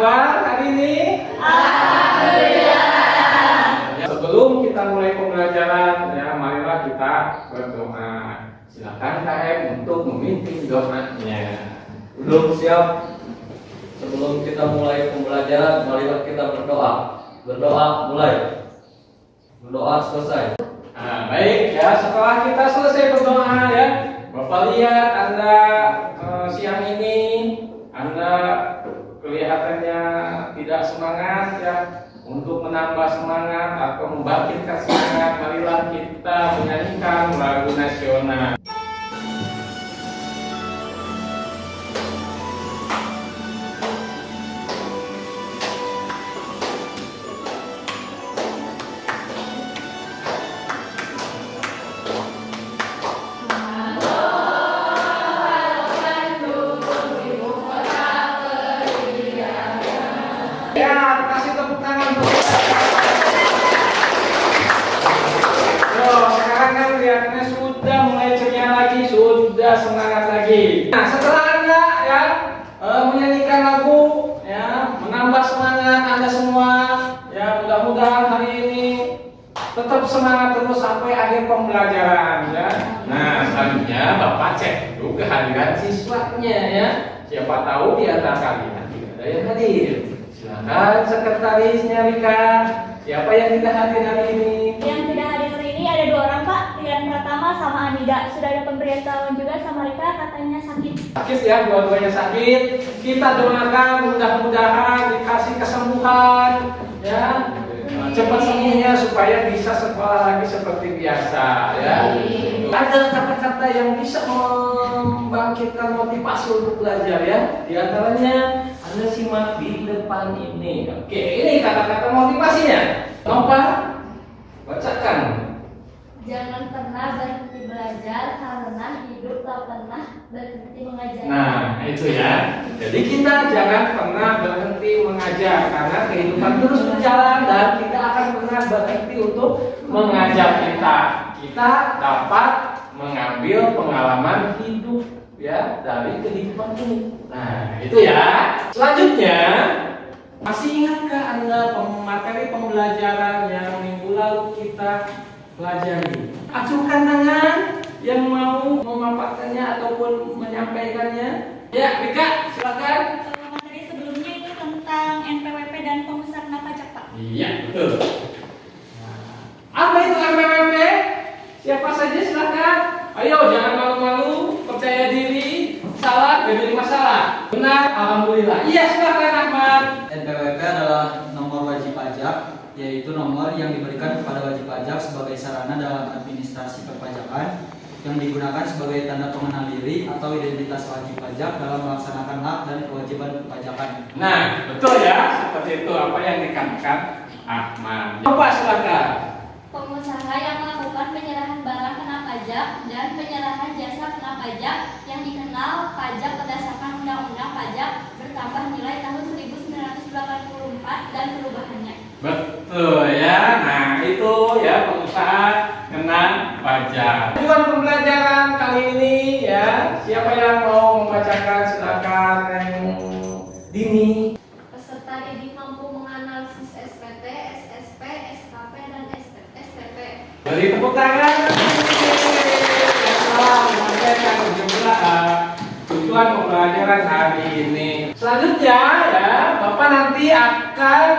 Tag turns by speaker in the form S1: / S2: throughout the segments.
S1: kabar hari ini?
S2: Alhamdulillah.
S1: Ya, sebelum kita mulai pembelajaran, ya marilah kita berdoa. Silakan KM untuk memimpin doanya.
S3: Belum siap. Sebelum kita mulai pembelajaran, marilah kita berdoa. Berdoa mulai. Berdoa selesai.
S1: Nah, baik ya, setelah kita selesai berdoa ya, Bapak lihat Anda siang ini Anda kelihatannya tidak semangat ya. Untuk menambah semangat atau membangkitkan semangat, marilah kita menyanyikan lagu nasional. Ya, kasih tepuk tangan untuk kita. Yo, sekarang kan kelihatannya sudah mulai ceria lagi, sudah semangat lagi. Nah, setelah Anda ya menyanyikan lagu, ya menambah semangat Anda semua, ya mudah-mudahan hari ini tetap semangat terus sampai akhir pembelajaran ya. Nah, selanjutnya Bapak cek dulu kehadiran siswanya ya. Siapa tahu di antara kalian tidak ada yang hadir. Silakan sekretarisnya Rika. Siapa yang tidak hadir hari ini?
S2: Yang tidak hadir hari ini ada 2 orang, Pak. Rian Pratama sama Anida. Sudah ada pemberitahuan juga sama Rika, katanya sakit.
S1: Sakit ya, dua-duanya sakit. Kita doakan mudah-mudahan dikasih kesembuhan ya. Cepat sembuhnya supaya bisa sekolah lagi seperti biasa ya. Ada kata-kata yang bisa membangkitkan motivasi untuk belajar ya. Di antaranya Anda simak di depan ini. Oke, ini kata-kata motivasinya. Nova, bacakan.
S2: Jangan pernah berhenti belajar karena hidup tak pernah berhenti mengajar.
S1: Nah, itu ya. Jadi kita jangan pernah berhenti mengajar karena kehidupan terus berjalan dan tidak akan pernah berhenti untuk mengajar kita. Kita dapat mengambil pengalaman hidup ya dari kehidupan ini. Nah, itu ya. Selanjutnya, masih ingatkah Anda materi pembelajaran yang minggu lalu kita pelajari? Acungkan tangan yang mau memaparkannya ataupun menyampaikannya. Ya, Rika, silakan.
S2: Materi sebelumnya itu tentang NPWP dan pemusnahan pajak, Pak.
S1: Iya, betul. Apa itu MPWP? Siapa saja silakan. Ayo, jangan malu-malu, percaya diri. Salah, gak jadi masalah. Benar, alhamdulillah. Iya, silakan Ahmad.
S4: NPWP adalah nomor wajib pajak, yaitu nomor yang diberikan kepada wajib pajak sebagai sarana dalam administrasi perpajakan yang digunakan sebagai tanda pengenal diri atau identitas wajib pajak dalam melaksanakan hak dan kewajiban perpajakan.
S1: Nah, betul ya, seperti itu apa yang dikatakan Ahmad. Coba silakan.
S2: Pengusaha yang melakukan penyerahan barang kena pajak dan penyerahan jasa kena pajak yang dikenal pajak berdasarkan Undang-Undang Pajak bertambah nilai tahun 1984 dan perubahannya.
S1: Betul ya. Nah, itu ya pengusaha kena pajak. Tujuan pembelajaran kali ini ya, siapa yang mau membacakan silakan yang Dini.
S2: Peserta didik mampu menganalisis SPT, SSP, SKP, dan SPP.
S1: Beri tepuk tangan. Yang telah menyampaikan tujuan pembelajaran hari ini. Selanjutnya ya, Bapak nanti akan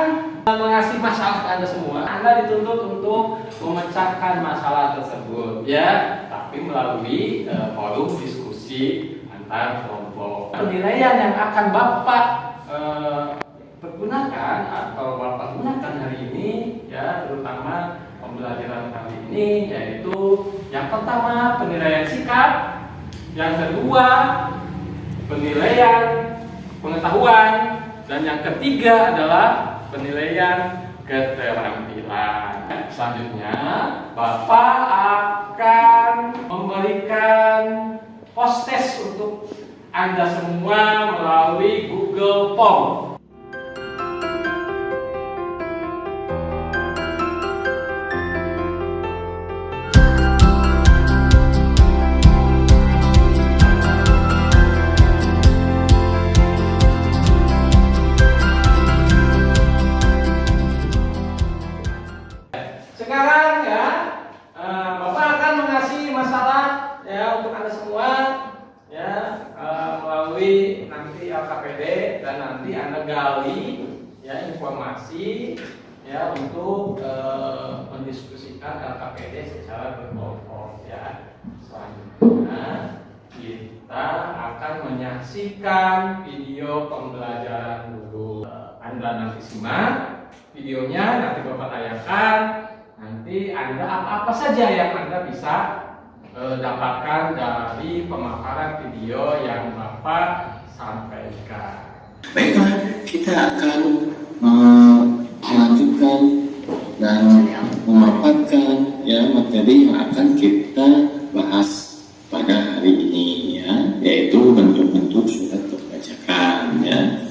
S1: mengasih masalah ke Anda semua. Anda dituntut untuk memecahkan masalah tersebut ya, tapi melalui forum diskusi antar kelompok. Penilaian yang akan Bapak pergunakan atau Bapak gunakan hari ini ya, terutama pembelajaran kali ini, yaitu yang pertama penilaian sikap, yang kedua penilaian pengetahuan, dan yang ketiga adalah penilaian keterampilan. Selanjutnya, Bapak akan memberikan post test untuk Anda semua melalui Google Form. LKPD dan nanti Anda gali ya informasi ya untuk mendiskusikan LKPD secara berkelompok ya. Selanjutnya kita akan menyaksikan video pembelajaran dulu. Anda nanti simak videonya, nanti Bapak tayangkan. Nanti Anda apa saja yang Anda bisa dapatkan dari pemaparan video yang Bapak sampaikan.
S5: Baiklah, kita akan melanjutkan dan memaparkan ya materi yang akan kita bahas pada hari ini ya, yaitu bentuk-bentuk surat perpajakan ya.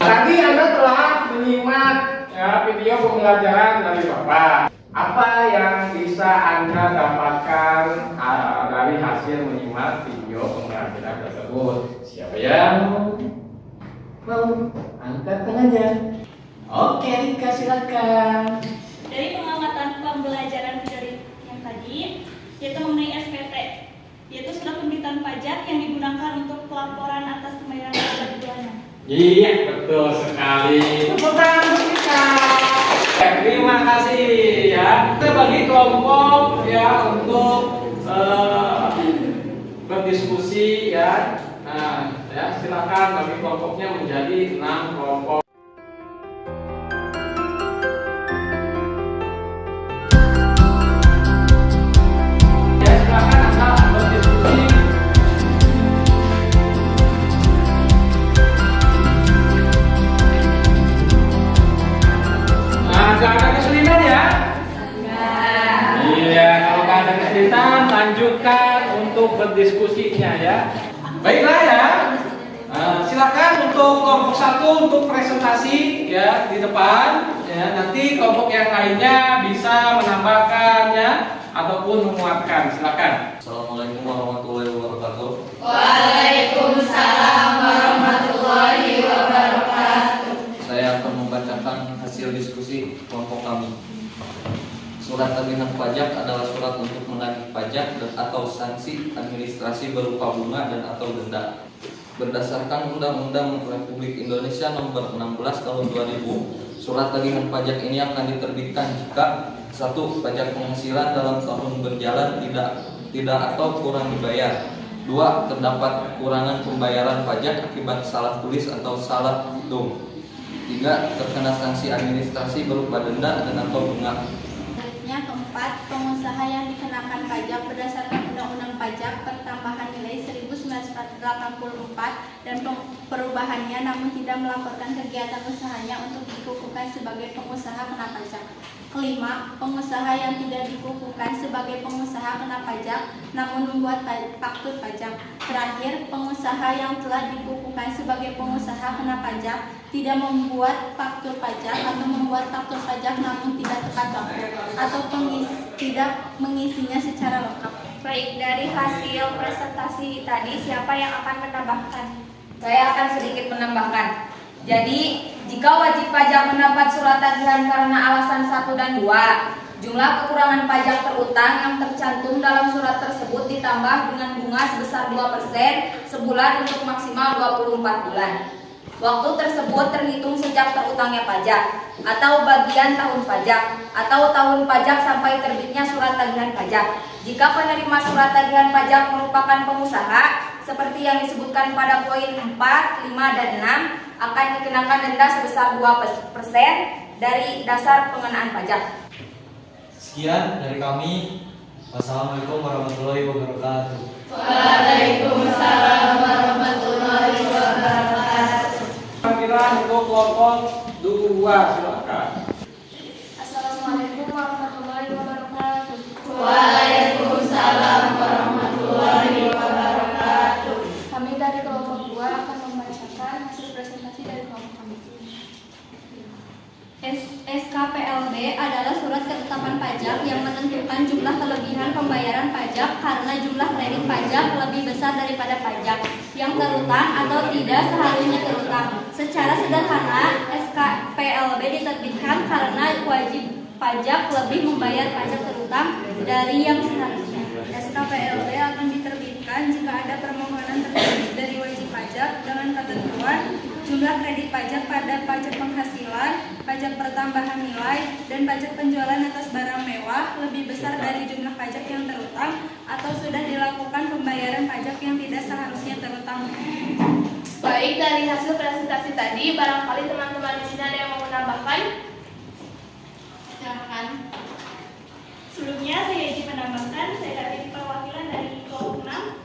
S1: Tadi Anda telah menyimak ya, video pembelajaran dari Bapak. Apa yang bisa Anda dapatkan dari hasil menyimak video pembelajaran tersebut? Siapa yang mau angkat tangannya? Oke, Rika silakan.
S2: Dari pengamatan pembelajaran video yang tadi, yaitu mengenai SPT, yaitu surat pemberitaan pajak yang digunakan untuk pelaporan atas pembayaran pajak bulanan.
S1: Iya, betul sekali. Tepuk tangan untuk kita. Terima kasih ya. Kita bagi kelompok ya untuk berdiskusi ya. Nah, ya silakan bagi kelompoknya menjadi 6 kelompok. Ya, silakan Anda berdiskusi. Gak ada kesulitan ya? Iya, kalau gak ada kesulitan lanjutkan untuk berdiskusinya ya. Baiklah ya. Silakan untuk kelompok 1 untuk presentasi ya di depan ya. Nanti kelompok yang lainnya bisa menambahkannya ataupun menguatkan. Silakan.
S3: Assalamualaikum warahmatullahi wabarakatuh.
S6: Waalaikumsalam warahmatullahi wabarakatuh.
S3: Saya akan membacakan hasil diskusi kelompok kami. Surat tagihan pajak adalah surat untuk menagih pajak dan atau sanksi administrasi berupa bunga dan atau denda. Berdasarkan Undang-Undang Republik Indonesia Nomor 16 Tahun 2000, surat tagihan pajak ini akan diterbitkan jika 1. Pajak penghasilan dalam tahun berjalan tidak atau kurang dibayar. 2. Terdapat kekurangan pembayaran pajak akibat salah tulis atau salah hitung. 3. Terkena sanksi administrasi berupa denda dan atau bunga.
S6: Selanjutnya keempat, pengusaha yang dikenakan pajak berdasarkan Undang-Undang Pajak Pertambahan Nilai 1984 dan perubahannya namun tidak melaporkan kegiatan usahanya untuk dikukuhkan sebagai pengusaha kena pajak. Kelima, pengusaha yang tidak dikukuhkan sebagai pengusaha kena pajak namun membuat faktur pajak. Terakhir, pengusaha yang telah dikukuhkan sebagai pengusaha kena pajak tidak membuat faktur pajak atau membuat faktur pajak namun tidak tepat waktu atau tidak mengisinya secara lengkap.
S2: Baik, dari hasil presentasi tadi siapa yang akan menambahkan?
S7: Saya akan sedikit menambahkan. Jadi, jika wajib pajak mendapat surat tagihan karena alasan 1 dan 2, jumlah kekurangan pajak terutang yang tercantum dalam surat tersebut ditambah dengan bunga sebesar 2% sebulan untuk maksimal 24 bulan. Waktu tersebut terhitung sejak terutangnya pajak atau bagian tahun pajak atau tahun pajak sampai terbitnya surat tagihan pajak. Jika penerima surat tagihan pajak merupakan pengusaha, seperti yang disebutkan pada poin 4, 5, dan 6, akan dikenakan denda sebesar 2% dari dasar pengenaan pajak.
S4: Sekian dari kami. Wassalamualaikum warahmatullahi wabarakatuh.
S6: Waalaikumsalam warahmatullahi wabarakatuh.
S1: Panggilan untuk kelompok 2 silakan.
S2: Assalamualaikum warahmatullahi wabarakatuh.
S6: Waalaikumsalam warahmatullahi wabarakatuh.
S2: Kami dari kelompok 2 akan membacakan hasil presentasi dari kelompok kami. SKPLB adalah surat ketetapan pajak yang menentukan jumlah kelebihan pembayaran pajak karena jumlah kredit pajak lebih besar daripada pajak yang terutang atau tidak seharusnya terutang. Secara sederhana, SKPLB diterbitkan karena wajib pajak lebih membayar pajak terutang dari yang seharusnya. SKPLB akan diterbitkan jika ada permohonan terbit dari
S6: wajib pajak pada pajak penghasilan, pajak pertambahan nilai, dan pajak penjualan atas barang mewah lebih besar dari jumlah pajak yang terutang atau sudah dilakukan pembayaran pajak yang tidak seharusnya terutang.
S8: Baik, dari hasil presentasi tadi, barangkali teman-teman di sini ada yang mau menambahkan?
S2: Silakan.
S9: Sebelumnya saya izin menambahkan, saya dari perwakilan dari kelompok 6.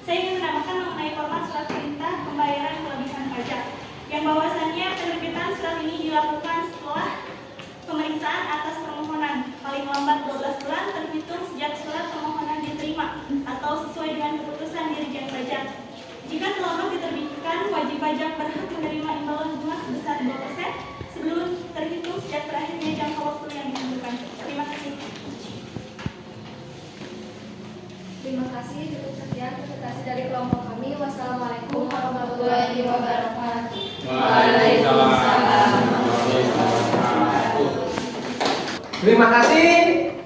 S9: Saya ingin menambahkan mengenai format surat perintah pembayaran kelebihan pajak, yang bahwasannya penerbitan surat ini dilakukan setelah pemeriksaan atas permohonan paling lambat 12 bulan terhitung sejak surat permohonan diterima atau sesuai dengan keputusan Dirjen Pajak. Jika terlambat diterbitkan, wajib pajak berhak menerima imbalan bunga sebesar 2% sebelum terhitung sejak berakhirnya jangka waktu yang ditentukan. Terima kasih.
S8: Terima kasih. Cukup sekian presentasi dari kelompok kami. Wassalamualaikum warahmatullahi wabarakatuh.
S1: Waalaikumsalam. Terima kasih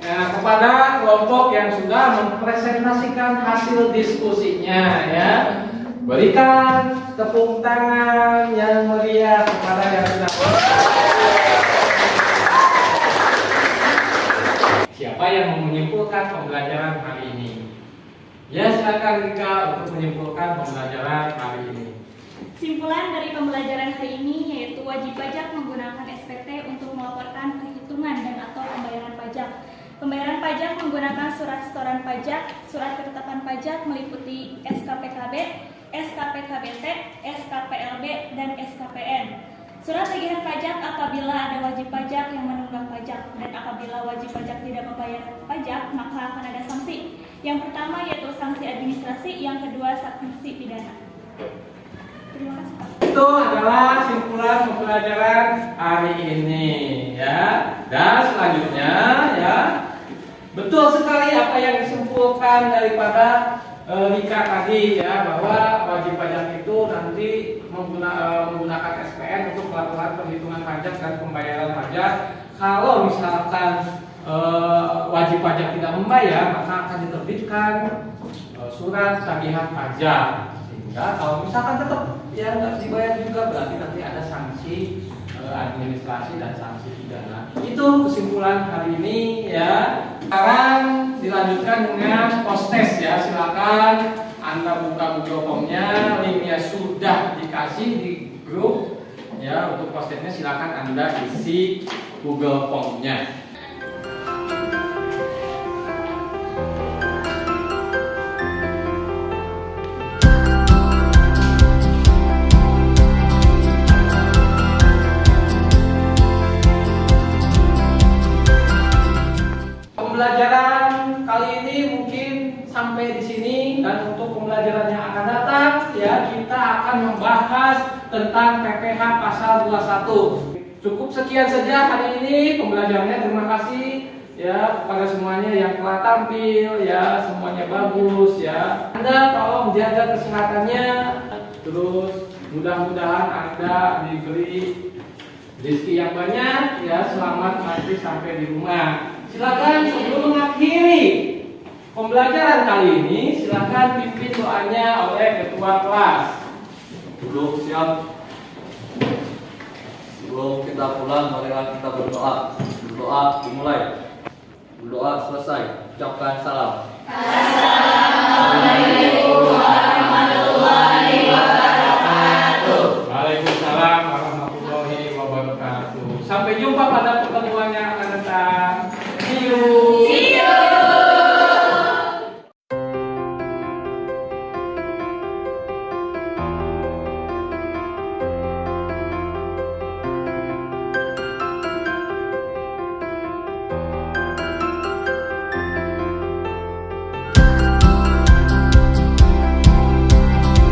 S1: kepada kelompok yang sudah mempresentasikan hasil diskusinya ya. Berikan tepuk tangan yang meriah kepada yang sudah. Siapa yang mau menyimpulkan pembelajaran hari ini? Ya, silakan Rika untuk menyimpulkan pembelajaran hari ini.
S9: Simpulan dari pembelajaran hari ini yaitu wajib pajak menggunakan SPT untuk melaporkan perhitungan dan atau pembayaran pajak. Pembayaran pajak menggunakan surat setoran pajak, surat ketetapan pajak meliputi SKPKB, SKPKBT, SKPLB, dan SKPN. Surat tagihan pajak apabila ada wajib pajak yang menunggak pajak, dan apabila wajib pajak tidak membayar pajak, maka akan ada sanksi. Yang pertama yaitu sanksi administrasi, yang kedua sanksi pidana. Terima kasih, Pak.
S1: Itu adalah simpulan pembelajaran hari ini ya. Dan selanjutnya ya, betul sekali apa yang disimpulkan daripada Rika tadi ya, bahwa wajib pajak itu nanti menggunakan SPN untuk melakukan perhitungan pajak dan pembayaran pajak. Kalau misalkan wajib pajak tidak membayar, maka akan diterbitkan surat tagihan pajak. Sehingga kalau misalkan tetap ya nggak dibayar juga, berarti nanti ada sanksi administrasi dan sanksi pidana. Itu kesimpulan hari ini ya. Sekarang dilanjutkan dengan post test ya. Silakan Anda buka Google Form-nya, linknya sudah dikasih di grup ya. Untuk post testnya silakan Anda isi Google Form-nya. Pembelajaran kali ini mungkin sampai di sini, dan untuk pembelajaran yang akan datang ya, kita akan membahas tentang PPh pasal 21. Cukup sekian saja hari ini pembelajarannya. Terima kasih ya kepada semuanya yang telah tampil ya, semuanya bagus ya. Anda tolong jaga kesehatannya, terus mudah-mudahan Anda diberi rezeki yang banyak ya, selamat nanti sampai di rumah. Silakan sebelum mengakhiri pembelajaran kali ini, silakan pimpin doanya oleh ketua kelas.
S3: Duduk siap. Sebelum kita pulang, marilah kita berdoa. Berdoa dimulai. Berdoa selesai. Ucapkan salam.
S8: Assalamualaikum warahmatullahi